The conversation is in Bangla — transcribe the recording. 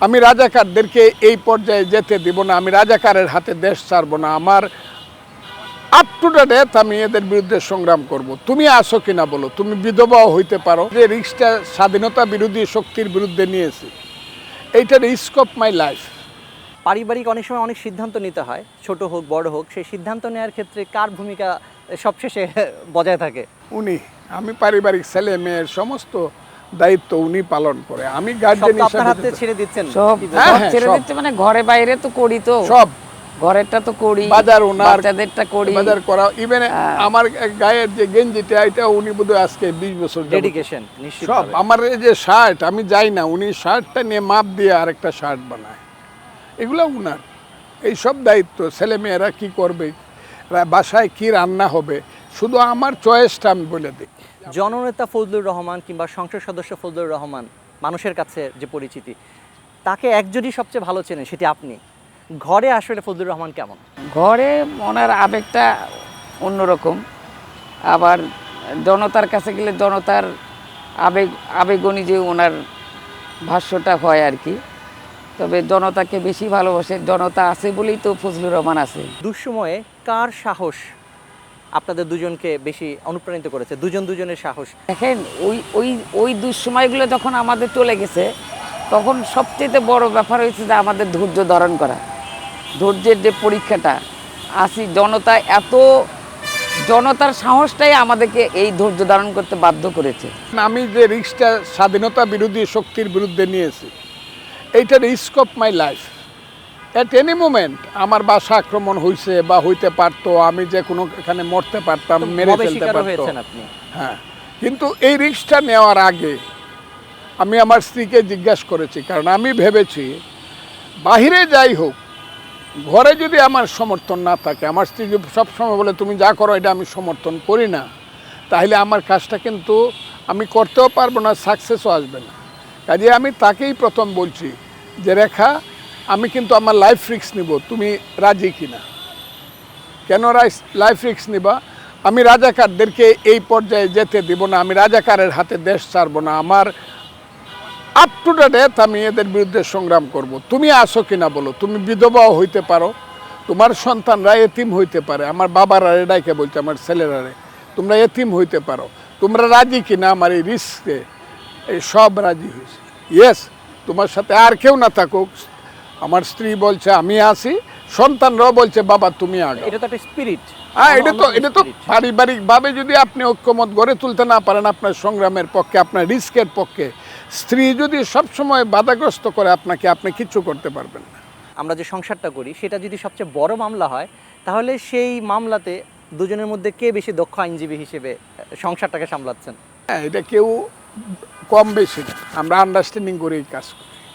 আমি রাজাকারদেরকে এই পর্যায়ে যেতে দিব না, আমি রাজাকারের হাতে দেশ ছাড়ব না। আমার আপ টু দ্য ডেথ আমি এদের বিরুদ্ধে সংগ্রাম করব। তুমি আসো কিনা বলো, তুমি বিধবাও হইতে পারো। যে রিস্কটা স্বাধীনতা বিরোধী শক্তির বিরুদ্ধে নিয়েছি, এইটা রিস্ক অফ মাই লাইফ। পারিবারিক অনেক সময় অনেক সিদ্ধান্ত নিতে হয়, ছোট হোক বড় হোক, সেই সিদ্ধান্ত নেওয়ার ক্ষেত্রে কার ভূমিকা সবশেষে বজায় থাকে? উনি, আমি পারিবারিক ছেলে মেয়ের সমস্ত দায়িত্ব উনি পালন করে। আমি গার্জেন সব তো আপনার হাতে হিসেবে ছেড়ে দিচ্ছেন? সব হ্যাঁ, সব হ্যাঁ, ছেড়ে সব। দিচ্ছে, মানে ঘরে বাইরে তো করি, তো সব ঘরেরটা তো করি, বাজার ওনার, বাচ্চাদেরটা করি, বাজার করা, ইভেন আমার গায়ের যে গেঞ্জিটা, এটা উনি বোধহয় আজকে 20 বছর যাবত। ডেডিকেশন নিশ্চিত সব আমার এই যে শার্ট, আমি যাই না, উনি শার্টটা নিয়ে মাপ দিয়ে আরেকটা শার্ট বানায়, এগুলো উনার। এই সব দায়িত্ব। ছেলে মেয়েরা কী করবে, বাসায় কি রান্না হবে, শুধু আমার চয়েসটা আমি বলে দিই। জননেতা ফজলুর রহমান কিংবা সংসদ সদস্য ফজলুর রহমান মানুষের কাছে যে পরিচিতি, তাকে একজনই সবচেয়ে ভালো চেনেন, সেটি আপনি। ঘরে আসলে ফজলুর রহমান কেমন? ঘরে ওনার আবেগটা অন্যরকম, আবার জনতার কাছে গেলে জনতার আবেগ অনুযায়ী ওনার ভাষ্যটা হয় আর কি। তবে জনতাকে বেশি ভালোবাসে, জনতা আছে বলেই তো ফজলুর রহমান আছে। দুঃসময়ে কার সাহস আপনাদের দুজনকে বেশি অনুপ্রাণিত করেছে? দুজনের সাহস। দেখেন, ওই ওই ওই দুঃসময়গুলো যখন আমাদের চলে গেছে, তখন সবচেয়ে বড় ব্যাপার হয়েছে যে আমাদের ধৈর্য ধারণ করা। ধৈর্যের যে পরীক্ষাটা আসি, জনতার সাহসটাই আমাদেরকে এই ধৈর্য ধারণ করতে বাধ্য করেছে। আমি যে রিস্কটা স্বাধীনতা বিরোধী শক্তির বিরুদ্ধে নিয়েছি, এইটা risk of my life. At any moment আমার বাসা আক্রমণ হয়েছে বা হইতে পারতো, আমি যে কোনো এখানে মরতে পারতাম, মেরে ফেলতে পারতো। আপনি হ্যাঁ, কিন্তু এই রিস্কটা নেওয়ার আগে আমি আমার স্ত্রীকে জিজ্ঞাসা করেছি, কারণ আমি ভেবেছি বাহিরে যাই হোক, ঘরে যদি আমার সমর্থন না থাকে, আমার স্ত্রী সবসময় বলে তুমি যা করো এটা আমি সমর্থন করি না, তাহলে আমার কাজটা কিন্তু আমি করতেও পারবো না, সাকসেসও আসবে না। কাজে আমি তাকেই প্রথম বলছি যে রেখা, আমি কিন্তু আমার লাইফ রিস্ক নিব, তুমি রাজি কিনা? কেন লাইফ রিস্ক নিবা? আমি রাজাকারদেরকে এই পর্যায়ে যেতে দিব না, আমি রাজাকারের হাতে দেশ ছাড়বো না। আমার আপ টু দ্য ডেথ আমি এদের বিরুদ্ধে সংগ্রাম করব। তুমি আসো কিনা বলো, তুমি বিধবাও হইতে পারো, তোমার সন্তানরা এতিম হইতে পারে। আমার বাবারা এটাকে বলছে, আমার ছেলেরারে, তোমরা এতিম হইতে পারো, তোমরা রাজি কিনা আমার এই রিস্কে? এই সব রাজি হয়েছে। ইয়েস, তোমার সাথে আর কেউ না থাকুক, আমার স্ত্রী বলছে আমি আসি, সন্তানরাও বলছে বাবা তুমি আগে। এটা তো একটা স্পিরিট। হ্যাঁ, এটা তো পারিবারিকভাবে যদি আপনি ঐক্যমত গড়ে তুলতে না পারেন আপনার সংগ্রামের পক্ষে, আপনার রিস্কের পক্ষে, স্ত্রী যদি সবসময় বাধাগ্রস্ত করে আপনাকে, আপনি কিচ্ছু করতে পারবেন না। আমরা যে সংসারটা করি, সেটা যদি সবচেয়ে বড় মামলা হয়, তাহলে সেই মামলাতে দুজনের মধ্যে কে বেশি দক্ষ আইনজীবী হিসেবে সংসারটাকে সামলাচ্ছেন? হ্যাঁ, এটা কেউ কম বেশি না, আমরা আন্ডারস্ট্যান্ডিং করেই কাজ করি।